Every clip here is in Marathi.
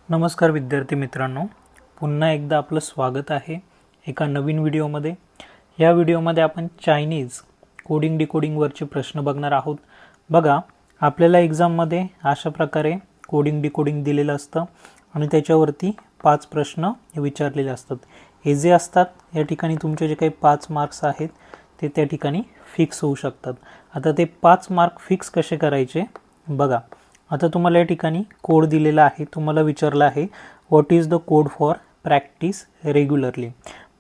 नमस्कार विद्यार्थी मित्रांनो, पुन्हा एकदा आपलं स्वागत आहे एका नवीन व्हिडिओमध्ये। या व्हिडिओमध्ये आपण चायनीज कोडिंग डिकोडिंगवरचे प्रश्न बघणार आहोत। बघा, आपल्याला एग्जाममध्ये अशा प्रकारे कोडिंग डिकोडिंग दिलेलं असतं आणि त्याच्यावरती 5 प्रश्न विचारलेले असतात। हे जे असतात या ठिकाणी तुमचे जे काही 5 मार्क्स आहेत ते त्या ठिकाणी फिक्स होऊ शकतात। आता ते 5 मार्क फिक्स कसे करायचे बघा। आता तुम्हाला या ठिकाणी कोड दिलेला आहे, तुम्हाला विचारलं आहे what is the code for practice regularly.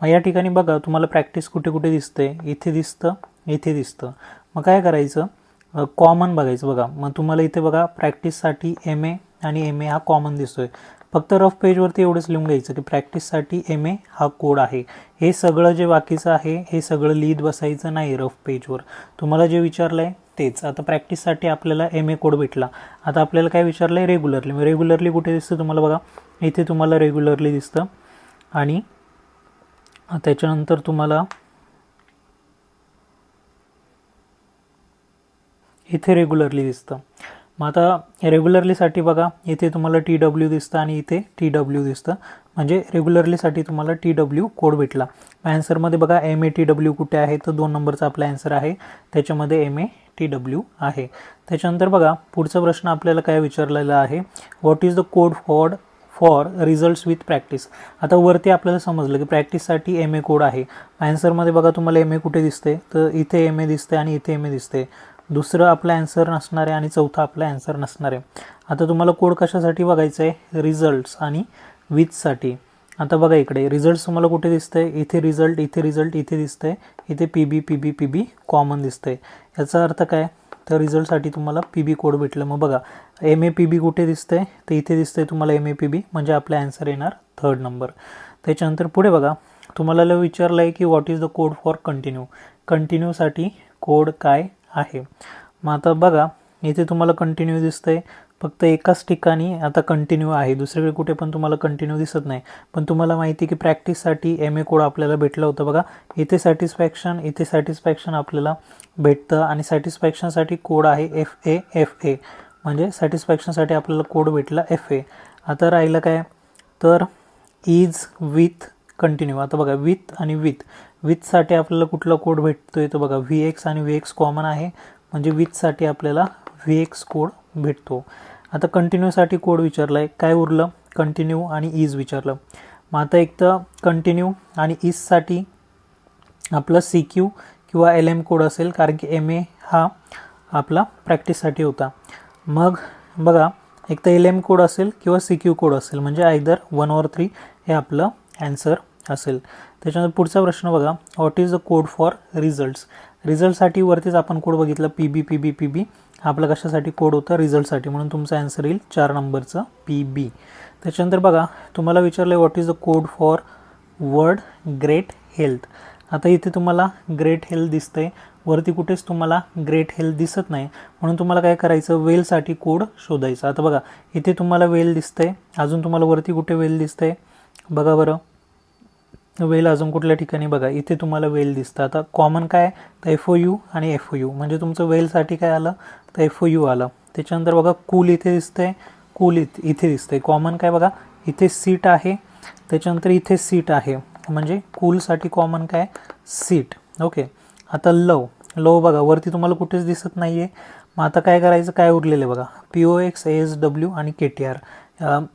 मग या ठिकाणी बघा तुम्हाला प्रॅक्टिस कुठे कुठे दिसते, इथे दिसतं, इथे दिसतं। मग काय करायचं, कॉमन बघायचं। बघा मग तुम्हाला इथे बघा प्रॅक्टिससाठी एम ए आणि एम ए हा कॉमन दिसतोय। फक्त रफ पेजवरती एवढंच लिहून घ्यायचं की प्रॅक्टिससाठी एम ए हा कोड आहे। हे सगळं जे बाकीचं आहे हे सगळं लिहित बसायचं नाही रफ पेजवर, तुम्हाला जे विचारलं आहे तेच। आता प्रॅक्टिससाठी आपल्याला एम ए कोड भेटला, आता आपल्याला काय विचारलं आहे रेग्युलरली। मग रेग्युलरली कुठे दिसतं तुम्हाला बघा, इथे तुम्हाला रेग्युलरली दिसतं आणि त्याच्यानंतर तुम्हाला इथे रेग्युलरली दिसतं। मग आता रेग्युलरलीसाठी बघा इथे तुम्हाला टी डब्ल्यू दिसतं आणि इथे टी डब्ल्यू दिसतं, म्हणजे रेग्युलरलीसाठी तुम्हाला टी डब्ल्यू कोड भेटला। ॲन्सरमध्ये बघा एम ए टी डब्ल्यू कुठे आहे, तर 2 नंबरचा आपला ॲन्सर आहे, त्याच्यामध्ये एम ए टी डब्ल्यू आहे। त्याच्यानंतर बघा पुढचा प्रश्न आपल्याला काय विचारलेला आहे, what is the code for results with practice. आता वरती आपल्याला समजलं की प्रॅक्टिससाठी एम ए कोड आहे। ॲन्सरमध्ये बघा तुम्हाला एम ए कुठे दिसते, तर इथे एम ए दिसते आणि इथे एम ए दिसते। दुसरं आपला ॲन्सर नसणार आहे आणि चौथा आपला ॲन्सर नसणार आहे। आता तुम्हाला कोड कशासाठी बघायचं आहे, रिझल्ट्स आणि विथसाठी। आता बघा इकडे रिझल्ट्स तुम्हाला कुठे दिसतंय, इथे रिझल्ट, इथे रिझल्ट, इथे दिसतंय, इथे P B P B P बी कॉमन दिसतंय। याचा अर्थ काय, तर रिझल्टसाठी तुम्हाला पी बी कोड भेटलं। मग बघा एम ए पी बी कुठे दिसतंय, तर इथे दिसतंय तुम्हाला एम ए पी बी, म्हणजे आपला ॲन्सर येणार 3rd नंबर। त्याच्यानंतर पुढे बघा तुम्हाला विचारलं आहे की what is the code for continue. कंटिन्यूसाठी कोड काय आहे। मग आता बघा इथे तुम्हाला कंटिन्यू दिसतंय, फक्त एकाच ठिकाणी आता कंटिन्यू आहे, दुसरीकडे कुठे पण तुम्हाला कंटिन्यू दिसत नाही। पण तुम्हाला माहिती की प्रॅक्टिससाठी एम ए कोड आपल्याला भेटलं होतं बघा, इथे सॅटिस्फॅक्शन, इथे सॅटिस्फॅक्शन आपल्याला भेटतं आणि सॅटिस्फॅक्शनसाठी कोड आहे एफ ए, म्हणजे सॅटिस्फॅक्शनसाठी आपल्याला कोड भेटला एफ ए। आता राहिलं काय, तर इज विथ कंटिन्यू। आता बघा विथ आणि विथसाठी आपल्याला कुठला कोड भेटतोय, तर बघा व्ही एक्स आणि व्ही एक्स कॉमन आहे, म्हणजे विथसाठी आपल्याला व्ही एक्स कोड भेटतो। आता कंटिन्यूसाठी कोड विचारला आहे, काय उरलं, कंटिन्यू आणि इज विचारलं। मग आता एक तर कंटिन्यू आणि इजसाठी आपलं सी क्यू किंवा एल एम कोड असेल, कारण की एम ए हा आपला प्रॅक्टिससाठी होता। मग बघा एक तर एल एम कोड असेल किंवा सी क्यू कोड असेल, म्हणजे आयदर 1 or 3 हे आपलं ॲन्सर असेल। त्याच्यानंतर पुढचा प्रश्न बघा, what is the code for results. रिझल्टसाठी वरतीच आपण कोड बघितला P B P B P B, आपला कशासाठी कोड होता, रिझल्टसाठी, म्हणून तुमचा ॲन्सर येईल 4 नंबरचं पी बी। त्याच्यानंतर बघा तुम्हाला विचारलं what is the code for word great health. आता इथे तुम्हाला ग्रेट हेल्थ दिसतंय, वरती कुठेच तुम्हाला ग्रेट हेल्थ दिसत नाही, म्हणून तुम्हाला काय करायचं, वेलसाठी कोड शोधायचा। आता बघा इथे तुम्हाला वेल दिसतंय, अजून तुम्हाला वरती कुठे वेल दिसतंय बघा बरं, वेल अजून कुठल्या ठिकाणी बघा, इथे तुम्हाला वेल दिसतं। आता कॉमन काय, तर एफ ओ यू आणि एफ ओ यू, म्हणजे तुमचं वेलसाठी काय आलं, तर एफ ओ यू आलं। त्याच्यानंतर बघा कूल इथे दिसतंय, कूल इथे दिसतंय। कॉमन काय बघा, इथे सीट आहे, त्याच्यानंतर इथे सीट आहे, म्हणजे कूलसाठी कॉमन काय, सीट। ओके, आता लव बघा वरती तुम्हाला कुठेच दिसत नाही आहे। मग आता काय करायचं, काय उरलेलं बघा, P O X, A S W आणि के टी आर,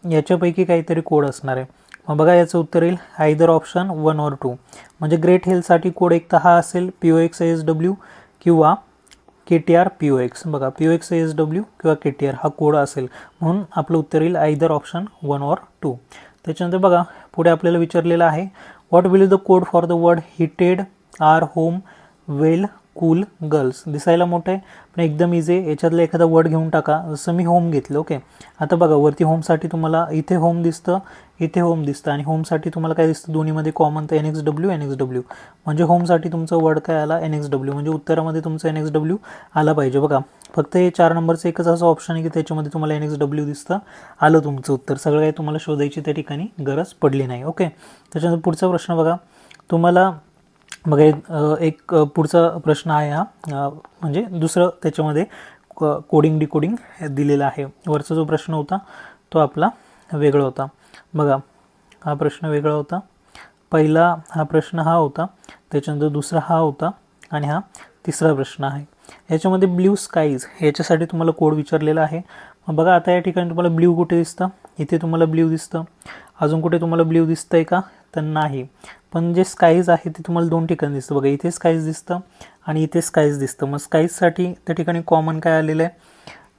याच्यापैकी काहीतरी कोड असणार आहे। मग बघा याचं उत्तर येईल आयदर ऑप्शन 1 or 2, म्हणजे ग्रेट हेल्थसाठी कोड एक तर हा असेल P O X A S W किंवा K T R P O X. बघा P O X A S W किंवा के टी आर हा कोड असेल, म्हणून आपलं उत्तर येईल आयदर ऑप्शन 1 or 2। त्याच्यानंतर बघा पुढे आपल्याला विचारलेलं आहे, what will the code for the word heated are home well cool girls. दिसायला मोठं आहे पण एकदम इझी आहे, याच्यातलं एखादा वर्ड घेऊन टाका, जसं मी होम घेतलं। ओके, आता बघा वरती होमसाठी तुम्हाला इथे होम दिसतं, इथे होम दिसतं, आणि होमसाठी तुम्हाला काय दिसतं, दोन्हीमध्ये कॉमन, तर N X W N X W, म्हणजे होमसाठी तुमचं वर्ड काय आला, एन एक्स डब्ल्यू, म्हणजे उत्तरामध्ये तुमचं एन एक्स डब्ल्यू आला पाहिजे। बघा फक्त हे 4 नंबरचं एकच असं ऑप्शन आहे की त्याच्यामध्ये तुम्हाला एन एक्स डब्ल्यू दिसतं, आलं तुमचं उत्तर, सगळं काही तुम्हाला शोधायची त्या ठिकाणी गरज पडली नाही। ओके, त्याच्यानंतर पुढचा प्रश्न बघा तुम्हाला बघा एक पुढचा प्रश्न आहे हा, म्हणजे दुसरं त्याच्यामध्ये कोडिंग डिकोडिंग दिलेलं आहे। वरचा जो प्रश्न होता तो आपला वेगळा होता बघा, हा प्रश्न वेगळा होता, पहिला हा प्रश्न हा होता, त्याच्यानंतर दुसरा हा होता आणि हा तिसरा प्रश्न आहे. याच्यामध्ये ब्ल्यू स्काईज याच्यासाठी तुम्हाला कोड विचारलेला आहे. मग बघा आता या ठिकाणी तुम्हाला ब्ल्यू कुठे दिसतं, इथे तुम्हाला ब्ल्यू दिसतं, अजून कुठे तुम्हाला ब्ल्यू दिसतंय का, तर नाही. पण जे स्काईज आहे ते तुम्हाला दोन ठिकाणी दिसतं बघा, इथे स्काईज दिसतं आणि इथे स्काईज दिसतं. मग स्काईजसाठी त्या ठिकाणी कॉमन काय आलेलं आहे,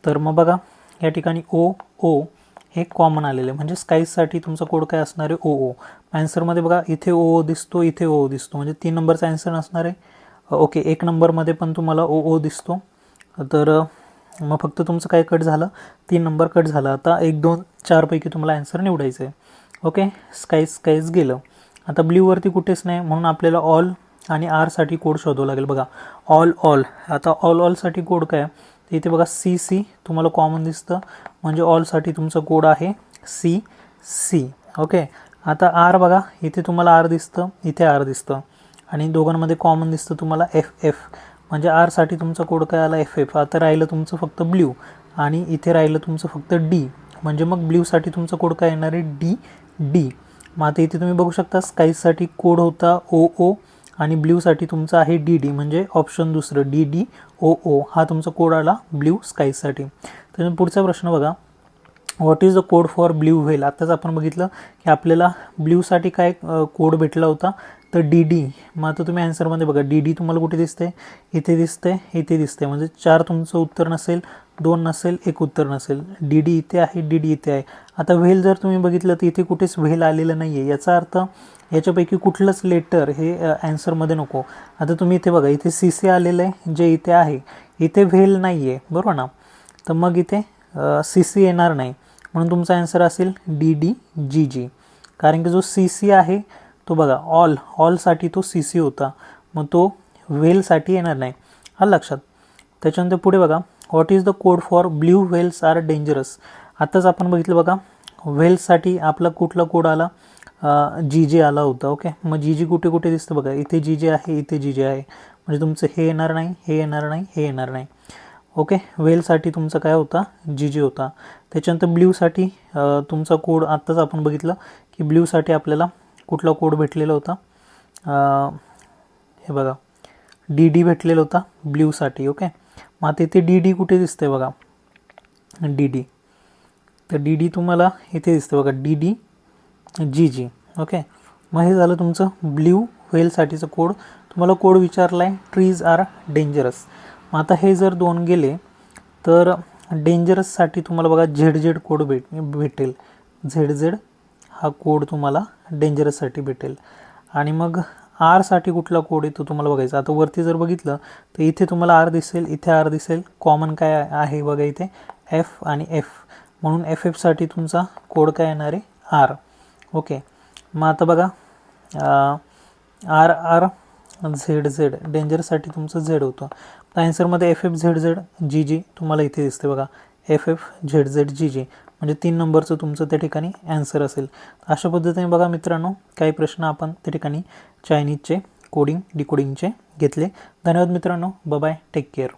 तर मग बघा या ठिकाणी ओ ओ हे कॉमन आलेलं आहे, म्हणजे स्काईजसाठी तुमचा कोड काय असणार आहे, ओ ओ. ॲन्सरमध्ये बघा इथे ओ दिसतो, इथे ओ दिसतो, म्हणजे 3 नंबरचा ॲन्सर असणार आहे. ओके, 1 नंबरमध्ये पण तुम्हाला ओ ओ दिसतो, तर मग फक्त तुमचं काय कट झालं, 3 नंबर कट झाला. आता 1 2 4 पैकी तुम्हाला ॲन्सर निवडायचं आहे. ओके, स्काईज गेलं. आता ब्ल्यूवरती कुठेच नाही, म्हणून आपल्याला ऑल आणि आरसाठी कोड शोधावं लागेल. बघा ऑल, आता ऑलसाठी कोड काय, तर इथे बघा सी तुम्हाला कॉमन दिसतं, म्हणजे ऑलसाठी तुमचं कोड आहे सी. ओके, आता आर बघा, इथे तुम्हाला आर दिसतं, इथे आर दिसतं आणि दोघांमध्ये कॉमन दिसतं तुम्हाला एफ, म्हणजे आरसाठी तुमचा कोड काय आला, एफ. आता राहिलं तुमचं फक्त ब्ल्यू आणि इथे राहिलं तुमचं फक्त डी, म्हणजे मग ब्ल्यूसाठी तुमचा कोड काय येणार आहे, डी. मग आता इथे तुम्ही बघू शकता स्काईजसाठी कोड होता ओ आणि ब्ल्यूसाठी तुमचा आहे डी, म्हणजे ऑप्शन दुसरं डी ओ हा तुमचा कोड आला ब्ल्यू स्काईजसाठी. त्याच्यानंतर पुढचा प्रश्न बघा, what is the code for blue whale. आत्ताच आपण बघितलं की आपल्याला ब्ल्यूसाठी काय कोड भेटला होता, तर डी. मग आता तुम्ही ॲन्सरमध्ये बघा डी तुम्हाला कुठे दिसते, इथे दिसते, इथे दिसते, म्हणजे 4 तुमचं उत्तर नसेल, 2 नसेल, 1 उत्तर नसेल. डी इथे आहे, डी इथे आहे. आता व्हेल जर तुम्ही बघितलं तर इथे कुठेच व्हेल आलेलं नाही आहे, याचा अर्थ याच्यापैकी कुठलंच लेटर हे ॲन्सरमध्ये नको. आता तुम्ही इथे बघा, इथे सी आलेलं आहे, जे इथे आहे इथे व्हेल नाही आहे, बरोबर ना, तर मग इथे सी येणार नाही, म्हणून तुमचा ॲन्सर असेल डी जी. कारण की जो सी आहे तो बघा ऑलसाठी तो सी होता, मग तो व्हेलसाठी येणार नाही, हा लक्षात. त्याच्यानंतर पुढे बघा, what is the code for blue whales are dangerous. आत्ताच आपण बघितलं बघा, व्हेल्ससाठी आपला कुठला कोड आला, जी आला होता. ओके, मग जी कुठे दिसतं बघा, इथे जी आहे, इथे जी आहे, म्हणजे तुमचं हे येणार नाही, हे येणार नाही, हे येणार नाही. ओके, व्हेलसाठी तुमचा काय होता, जी होता. त्याच्यानंतर ब्ल्यूसाठी तुमचा कोड आत्ताच आपण बघितलं की ब्ल्यूसाठी आपल्याला कुठला कोड भेटलेला होता, हे बघा डी भेटलेला होता ब्ल्यूसाठी. ओके, मग आता इथे डी कुठे दिसतंय बघा, डी, तर डी तुम्हाला इथे दिसतं बघा, डी जी. ओके, मग हे झालं तुमचं ब्ल्यू व्हेलसाठीचं कोड. तुम्हाला कोड विचारला आहे ट्रीज आर डेंजरस. मग आता हे जर 2 गेले तर डेंजरससाठी तुम्हाला बघा झेड कोड भेटेल, झेड हा कोड तुम्हाला डेंजरससाठी भेटेल. आणि मग आरसाठी कुठला कोड येतो तुम्हाला बघायचा. आता वरती जर बघितलं तर इथे तुम्हाला आर दिसेल, इथे आर दिसेल, कॉमन काय आहे बघा इथे एफ आणि एफ, म्हणून एफसाठी तुमचा कोड काय येणार आहे, आर. ओके, मग आता बघा आर झेड डेंजरसाठी तुमचं झेड होतं. ॲन्सरमध्ये एफ झेड जी तुम्हाला इथे दिसते बघा, एफ झेड जी, म्हणजे 3 नंबरचं तुमचं त्या ठिकाणी ॲन्सर असेल. अशा पद्धतीने बघा मित्रांनो, काही प्रश्न आपण त्या ठिकाणी चायनीजचे कोडिंग डिकोडिंगचे घेतले. धन्यवाद मित्रांनो, बाय, टेक केअर.